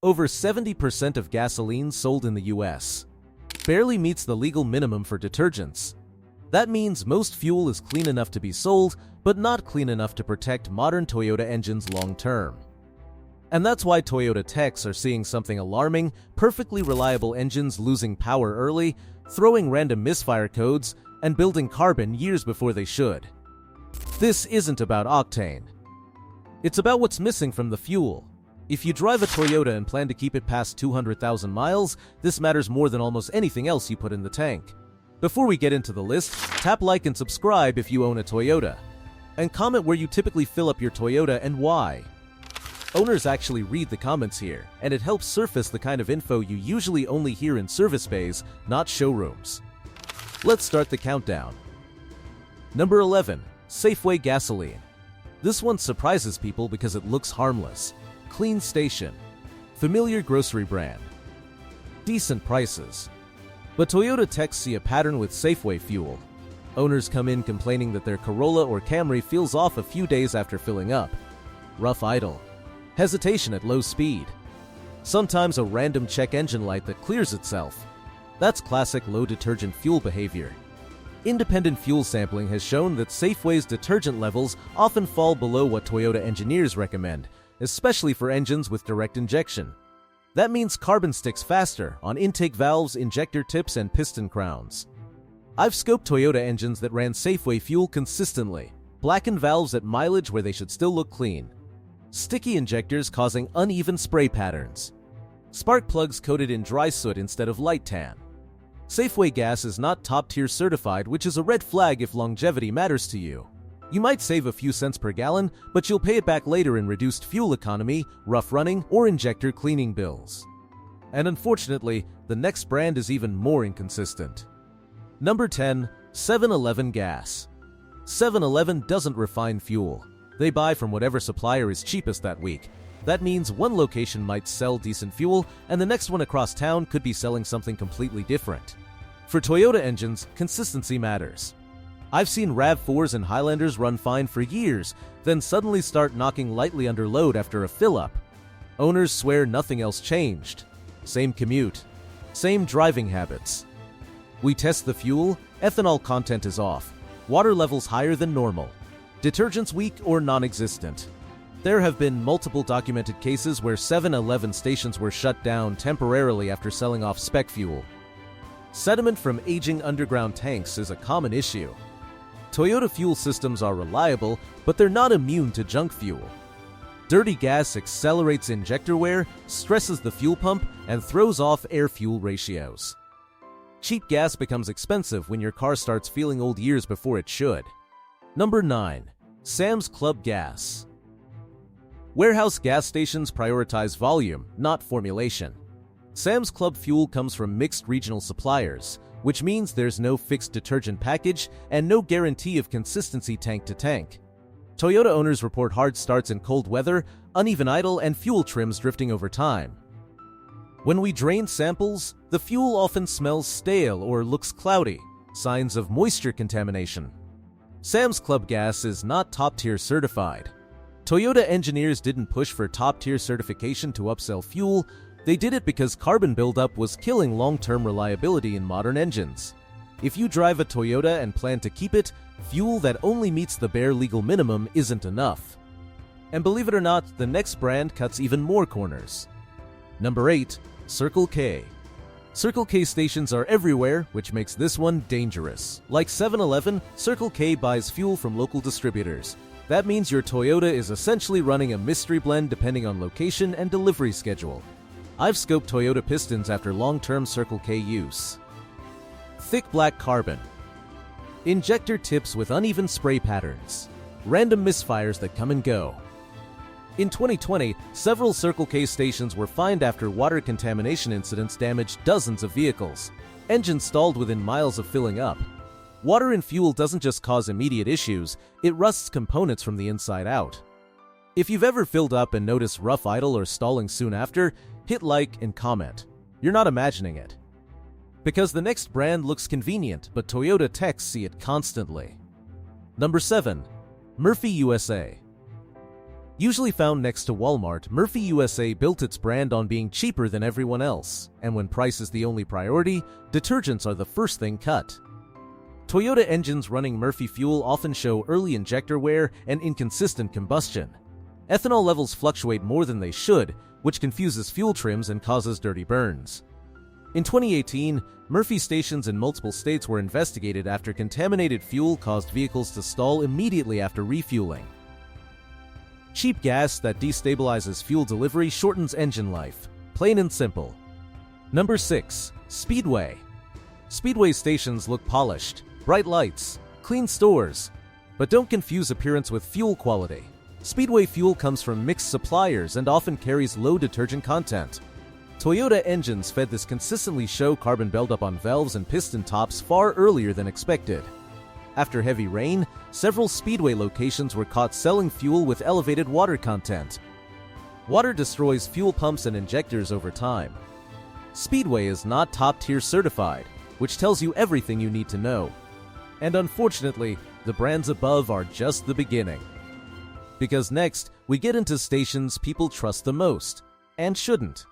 Over 70% of gasoline sold in the US barely meets the legal minimum for detergents. That means most fuel is clean enough to be sold, but not clean enough to protect modern Toyota engines long term. And that's why Toyota techs are seeing something alarming: perfectly reliable engines losing power early, throwing random misfire codes, and building carbon years before they should. This isn't about octane. It's about what's missing from the fuel. If you drive a Toyota and plan to keep it past 200,000 miles, this matters more than almost anything else you put in the tank. Before we get into the list, tap like and subscribe if you own a Toyota. And comment where you typically fill up your Toyota and why. Owners actually read the comments here, and it helps surface the kind of info you usually only hear in service bays, not showrooms. Let's start the countdown. Number 11. Safeway gasoline. This one surprises people because it looks harmless. Clean station. Familiar grocery brand. Decent prices. But Toyota techs see a pattern with Safeway fuel. Owners come in complaining that their Corolla or Camry feels off a few days after filling up. Rough idle. Hesitation at low speed. Sometimes a random check engine light that clears itself. That's classic low detergent fuel behavior. Independent fuel sampling has shown that Safeway's detergent levels often fall below what Toyota engineers recommend, especially for engines with direct injection. That means carbon sticks faster on intake valves, injector tips, and piston crowns. I've scoped Toyota engines that ran Safeway fuel consistently. Blackened valves at mileage where they should still look clean. Sticky injectors causing uneven spray patterns. Spark plugs coated in dry soot instead of light tan. Safeway gas is not top-tier certified, which is a red flag if longevity matters to you. You might save a few cents per gallon, but you'll pay it back later in reduced fuel economy, rough running, or injector cleaning bills. And unfortunately, the next brand is even more inconsistent. Number 10. 7-Eleven gas. 7-Eleven doesn't refine fuel. They buy from whatever supplier is cheapest that week. That means one location might sell decent fuel, and the next one across town could be selling something completely different. For Toyota engines, consistency matters. I've seen RAV4s and Highlanders run fine for years, then suddenly start knocking lightly under load after a fill-up. Owners swear nothing else changed. Same commute. Same driving habits. We test the fuel, ethanol content is off. Water levels higher than normal. Detergents weak or non-existent. There have been multiple documented cases where 7-Eleven stations were shut down temporarily after selling off spec fuel. Sediment from aging underground tanks is a common issue. Toyota fuel systems are reliable, but they're not immune to junk fuel. Dirty gas accelerates injector wear, stresses the fuel pump, and throws off air-fuel ratios. Cheap gas becomes expensive when your car starts feeling old years before it should. Number 9. Sam's Club gas. Warehouse gas stations prioritize volume, not formulation. Sam's Club fuel comes from mixed regional suppliers, which means there's no fixed detergent package and no guarantee of consistency tank to tank. Toyota owners report hard starts in cold weather, uneven idle, and fuel trims drifting over time. When we drain samples, the fuel often smells stale or looks cloudy, signs of moisture contamination. Sam's Club gas is not top-tier certified. Toyota engineers didn't push for top-tier certification to upsell fuel. They did it because carbon buildup was killing long-term reliability in modern engines. If you drive a Toyota and plan to keep it, fuel that only meets the bare legal minimum isn't enough. And believe it or not, the next brand cuts even more corners. Number 8. Circle K. Circle K stations are everywhere, which makes this one dangerous. Like 7-Eleven, Circle K buys fuel from local distributors. That means your Toyota is essentially running a mystery blend depending on location and delivery schedule. I've scoped Toyota pistons after long-term Circle K use. Thick black carbon. Injector tips with uneven spray patterns. Random misfires that come and go. In 2020, several Circle K stations were fined after water contamination incidents damaged dozens of vehicles. Engines stalled within miles of filling up. Water in fuel doesn't just cause immediate issues, it rusts components from the inside out. If you've ever filled up and noticed rough idle or stalling soon after, hit like and comment. You're not imagining it. Because the next brand looks convenient, but Toyota techs see it constantly. Number 7. Murphy USA. Usually found next to Walmart, Murphy USA built its brand on being cheaper than everyone else, and when price is the only priority, detergents are the first thing cut. Toyota engines running Murphy fuel often show early injector wear and inconsistent combustion. Ethanol levels fluctuate more than they should, which confuses fuel trims and causes dirty burns. In 2018, Murphy stations in multiple states were investigated after contaminated fuel caused vehicles to stall immediately after refueling. Cheap gas that destabilizes fuel delivery shortens engine life. Plain and simple. Number 6. Speedway. Speedway stations look polished, bright lights, clean stores, but don't confuse appearance with fuel quality. Speedway fuel comes from mixed suppliers and often carries low detergent content. Toyota engines fed this consistently show carbon buildup on valves and piston tops far earlier than expected. After heavy rain, several Speedway locations were caught selling fuel with elevated water content. Water destroys fuel pumps and injectors over time. Speedway is not top-tier certified, which tells you everything you need to know. And unfortunately, the brands above are just the beginning. Because next, we get into stations people trust the most, and shouldn't.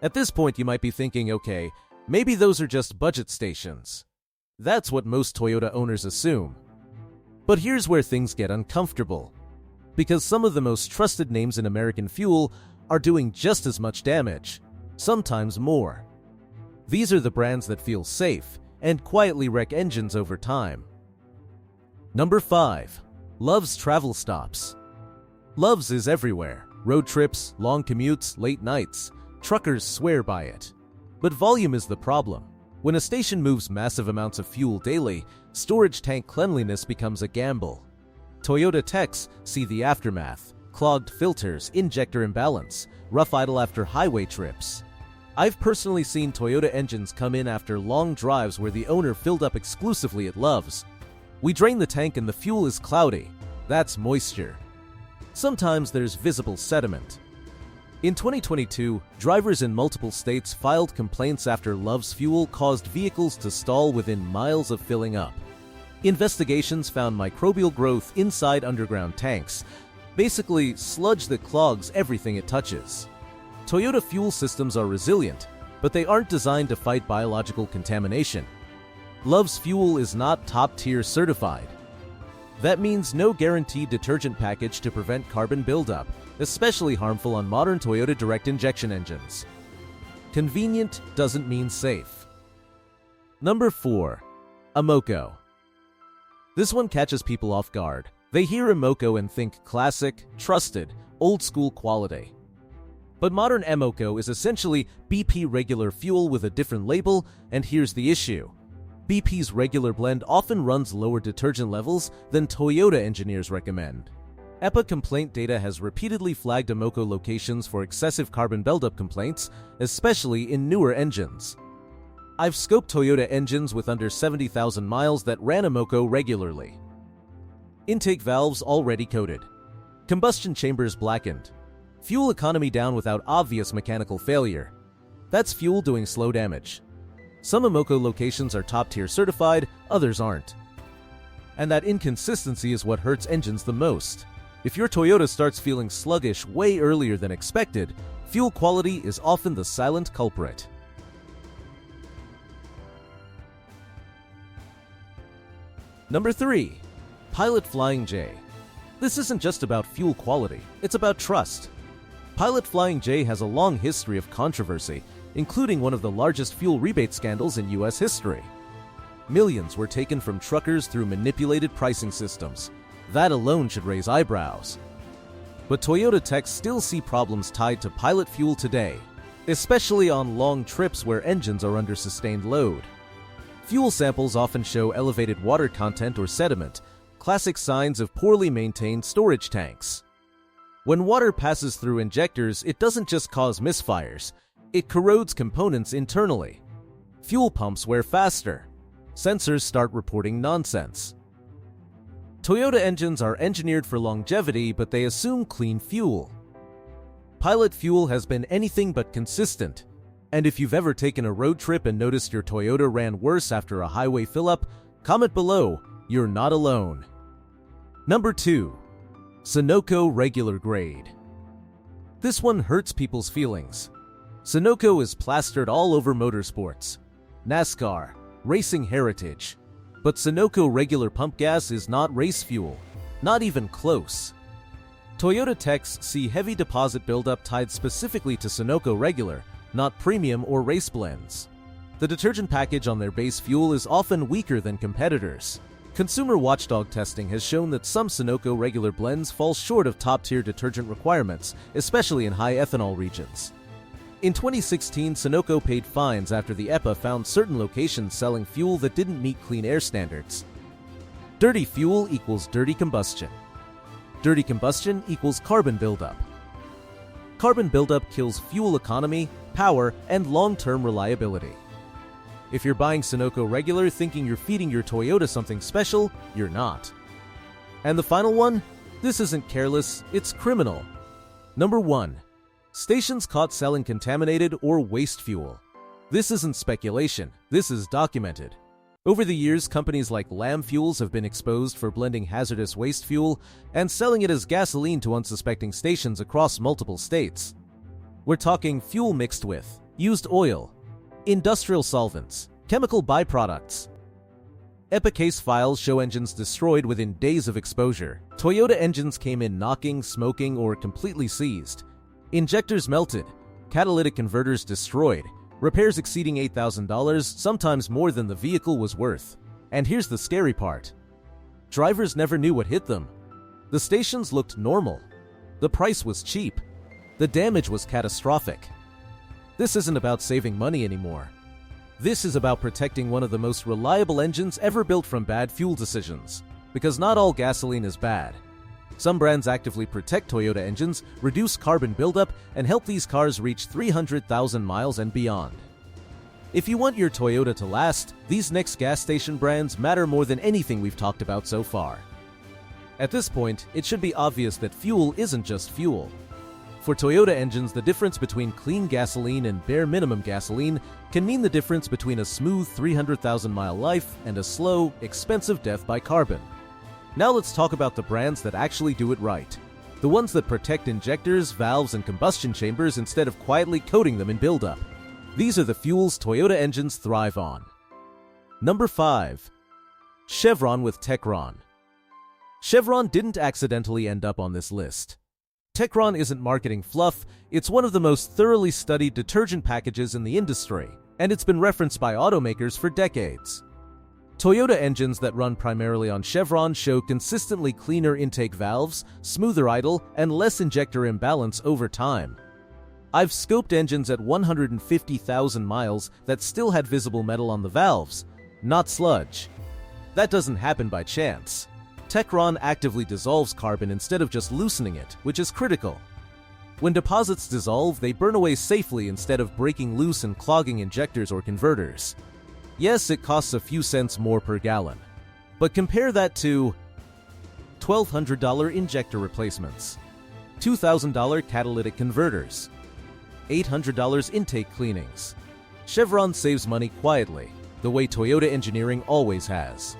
At this point, you might be thinking, okay, maybe those are just budget stations. That's what most Toyota owners assume. But here's where things get uncomfortable. Because some of the most trusted names in American fuel are doing just as much damage, sometimes more. These are the brands that feel safe and quietly wreck engines over time. Number 5. Love's Travel Stops. Love's is everywhere. Road trips, long commutes, late nights. Truckers swear by it. But volume is the problem. When a station moves massive amounts of fuel daily, storage tank cleanliness becomes a gamble. Toyota techs see the aftermath: clogged filters, injector imbalance, rough idle after highway trips. I've personally seen Toyota engines come in after long drives where the owner filled up exclusively at Love's. We drain the tank and the fuel is cloudy. That's moisture. Sometimes there's visible sediment. In 2022, drivers in multiple states filed complaints after Love's fuel caused vehicles to stall within miles of filling up. Investigations found microbial growth inside underground tanks, basically sludge that clogs everything it touches. Toyota fuel systems are resilient, but they aren't designed to fight biological contamination. Love's fuel is not top-tier certified. That means no guaranteed detergent package to prevent carbon buildup, especially harmful on modern Toyota direct injection engines. Convenient doesn't mean safe. Number 4. Amoco. This one catches people off guard. They hear Amoco and think classic, trusted, old-school quality. But modern Amoco is essentially BP regular fuel with a different label, and here's the issue. BP's regular blend often runs lower detergent levels than Toyota engineers recommend. EPA complaint data has repeatedly flagged Amoco locations for excessive carbon buildup complaints, especially in newer engines. I've scoped Toyota engines with under 70,000 miles that ran Amoco regularly. Intake valves already coated. Combustion chambers blackened. Fuel economy down without obvious mechanical failure. That's fuel doing slow damage. Some Amoco locations are top-tier certified, others aren't. And that inconsistency is what hurts engines the most. If your Toyota starts feeling sluggish way earlier than expected, fuel quality is often the silent culprit. Number 3. Pilot Flying J. This isn't just about fuel quality, it's about trust. Pilot Flying J has a long history of controversy, including one of the largest fuel rebate scandals in US history. Millions were taken from truckers through manipulated pricing systems. That alone should raise eyebrows. But Toyota techs still see problems tied to pilot fuel today, especially on long trips where engines are under sustained load. Fuel samples often show elevated water content or sediment, classic signs of poorly maintained storage tanks. When water passes through injectors, it doesn't just cause misfires, it corrodes components internally. Fuel pumps wear faster. Sensors start reporting nonsense. Toyota engines are engineered for longevity, but they assume clean fuel. Pilot fuel has been anything but consistent. And if you've ever taken a road trip and noticed your Toyota ran worse after a highway fill-up, comment below, you're not alone. Number 2. Sunoco regular grade. This one hurts people's feelings. Sunoco is plastered all over motorsports, NASCAR, racing heritage. But Sunoco regular pump gas is not race fuel, not even close. Toyota techs see heavy deposit buildup tied specifically to Sunoco regular, not premium or race blends. The detergent package on their base fuel is often weaker than competitors. Consumer watchdog testing has shown that some Sunoco regular blends fall short of top-tier detergent requirements, especially in high ethanol regions. In 2016, Sunoco paid fines after the EPA found certain locations selling fuel that didn't meet clean air standards. Dirty fuel equals dirty combustion. Dirty combustion equals carbon buildup. Carbon buildup kills fuel economy, power, and long-term reliability. If you're buying Sunoco regular thinking you're feeding your Toyota something special, you're not. And the final one? This isn't careless, it's criminal. Number 1. Stations caught selling contaminated or waste fuel. This isn't speculation, this is documented. Over the years, companies like Lamb Fuels have been exposed for blending hazardous waste fuel and selling it as gasoline to unsuspecting stations across multiple states. We're talking fuel mixed with used oil, industrial solvents, chemical byproducts. EPA case files show engines destroyed within days of exposure. Toyota engines came in knocking, smoking, or completely seized. Injectors melted, catalytic converters destroyed, repairs exceeding $8,000, sometimes more than the vehicle was worth. And here's the scary part. Drivers never knew what hit them. The stations looked normal. The price was cheap. The damage was catastrophic. This isn't about saving money anymore. This is about protecting one of the most reliable engines ever built from bad fuel decisions. Because not all gasoline is bad. Some brands actively protect Toyota engines, reduce carbon buildup, and help these cars reach 300,000 miles and beyond. If you want your Toyota to last, these next gas station brands matter more than anything we've talked about so far. At this point, it should be obvious that fuel isn't just fuel. For Toyota engines, the difference between clean gasoline and bare minimum gasoline can mean the difference between a smooth 300,000-mile life and a slow, expensive death by carbon. Now let's talk about the brands that actually do it right. The ones that protect injectors, valves, and combustion chambers instead of quietly coating them in buildup. These are the fuels Toyota engines thrive on. Number 5. Chevron with Techron. Chevron didn't accidentally end up on this list. Techron isn't marketing fluff, it's one of the most thoroughly studied detergent packages in the industry, and it's been referenced by automakers for decades. Toyota engines that run primarily on Chevron show consistently cleaner intake valves, smoother idle, and less injector imbalance over time. I've scoped engines at 150,000 miles that still had visible metal on the valves, not sludge. That doesn't happen by chance. Techron actively dissolves carbon instead of just loosening it, which is critical. When deposits dissolve, they burn away safely instead of breaking loose and clogging injectors or converters. Yes, it costs a few cents more per gallon, but compare that to $1,200 injector replacements, $2,000 catalytic converters, $800 intake cleanings. Chevron saves money quietly, the way Toyota engineering always has.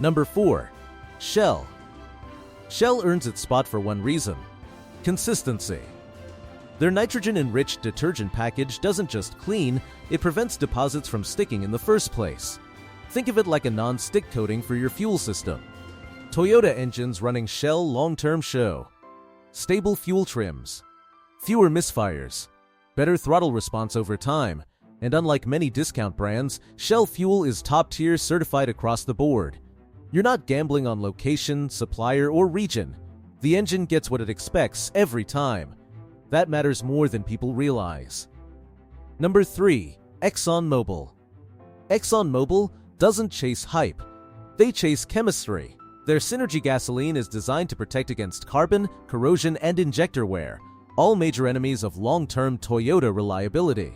Number 4. Shell. Shell earns its spot for one reason: consistency. Their nitrogen-enriched detergent package doesn't just clean, it prevents deposits from sticking in the first place. Think of it like a non-stick coating for your fuel system. Toyota engines running Shell long-term show stable fuel trims, fewer misfires, better throttle response over time, and unlike many discount brands, Shell fuel is top-tier certified across the board. You're not gambling on location, supplier, or region. The engine gets what it expects every time. That matters more than people realize. Number 3. ExxonMobil. ExxonMobil doesn't chase hype. They chase chemistry. Their Synergy gasoline is designed to protect against carbon, corrosion, and injector wear, all major enemies of long-term Toyota reliability.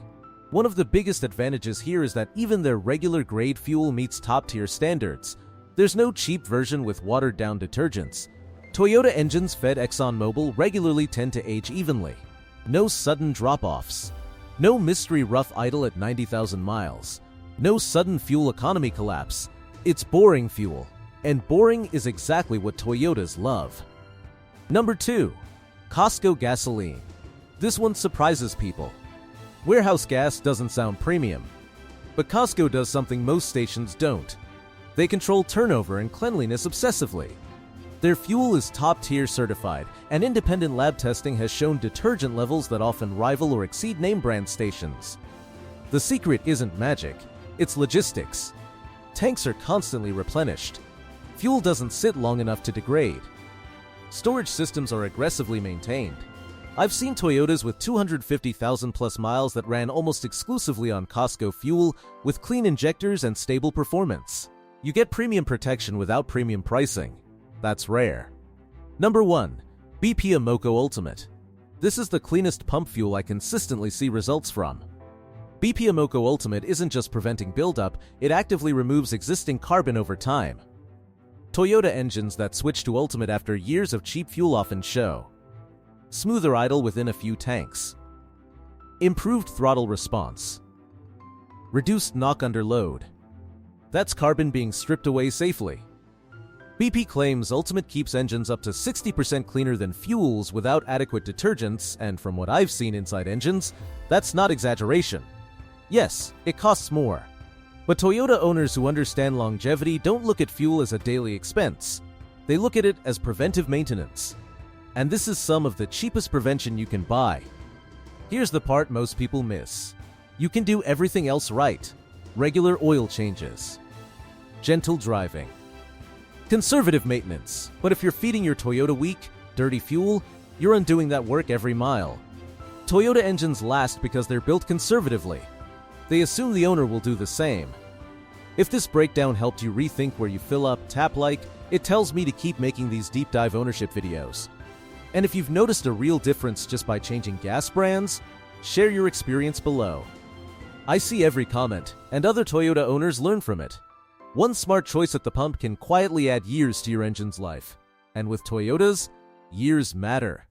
One of the biggest advantages here is that even their regular grade fuel meets top-tier standards. There's no cheap version with watered-down detergents. Toyota engines fed ExxonMobil regularly tend to age evenly. No sudden drop-offs. No mystery rough idle at 90,000 miles. No sudden fuel economy collapse. It's boring fuel. And boring is exactly what Toyotas love. Number 2. Costco gasoline. This one surprises people. Warehouse gas doesn't sound premium, but Costco does something most stations don't. They control turnover and cleanliness obsessively. Their fuel is top-tier certified, and independent lab testing has shown detergent levels that often rival or exceed name-brand stations. The secret isn't magic, it's logistics. Tanks are constantly replenished. Fuel doesn't sit long enough to degrade. Storage systems are aggressively maintained. I've seen Toyotas with 250,000 plus miles that ran almost exclusively on Costco fuel with clean injectors and stable performance. You get premium protection without premium pricing. That's rare. Number 1. BP Amoco Ultimate. This is the cleanest pump fuel I consistently see results from. BP Amoco Ultimate isn't just preventing buildup, it actively removes existing carbon over time. Toyota engines that switch to Ultimate after years of cheap fuel often show smoother idle within a few tanks, improved throttle response, reduced knock under load. That's carbon being stripped away safely. BP claims Ultimate keeps engines up to 60% cleaner than fuels without adequate detergents, and from what I've seen inside engines, that's not exaggeration. Yes, it costs more. But Toyota owners who understand longevity don't look at fuel as a daily expense. They look at it as preventive maintenance. And this is some of the cheapest prevention you can buy. Here's the part most people miss. You can do everything else right. Regular oil changes, gentle driving, conservative maintenance. But if you're feeding your Toyota weak, dirty fuel, you're undoing that work every mile. Toyota engines last because they're built conservatively. They assume the owner will do the same. If this breakdown helped you rethink where you fill up, tap like, it tells me to keep making these deep dive ownership videos. And if you've noticed a real difference just by changing gas brands, share your experience below. I see every comment, and other Toyota owners learn from it. One smart choice at the pump can quietly add years to your engine's life. And with Toyotas, years matter.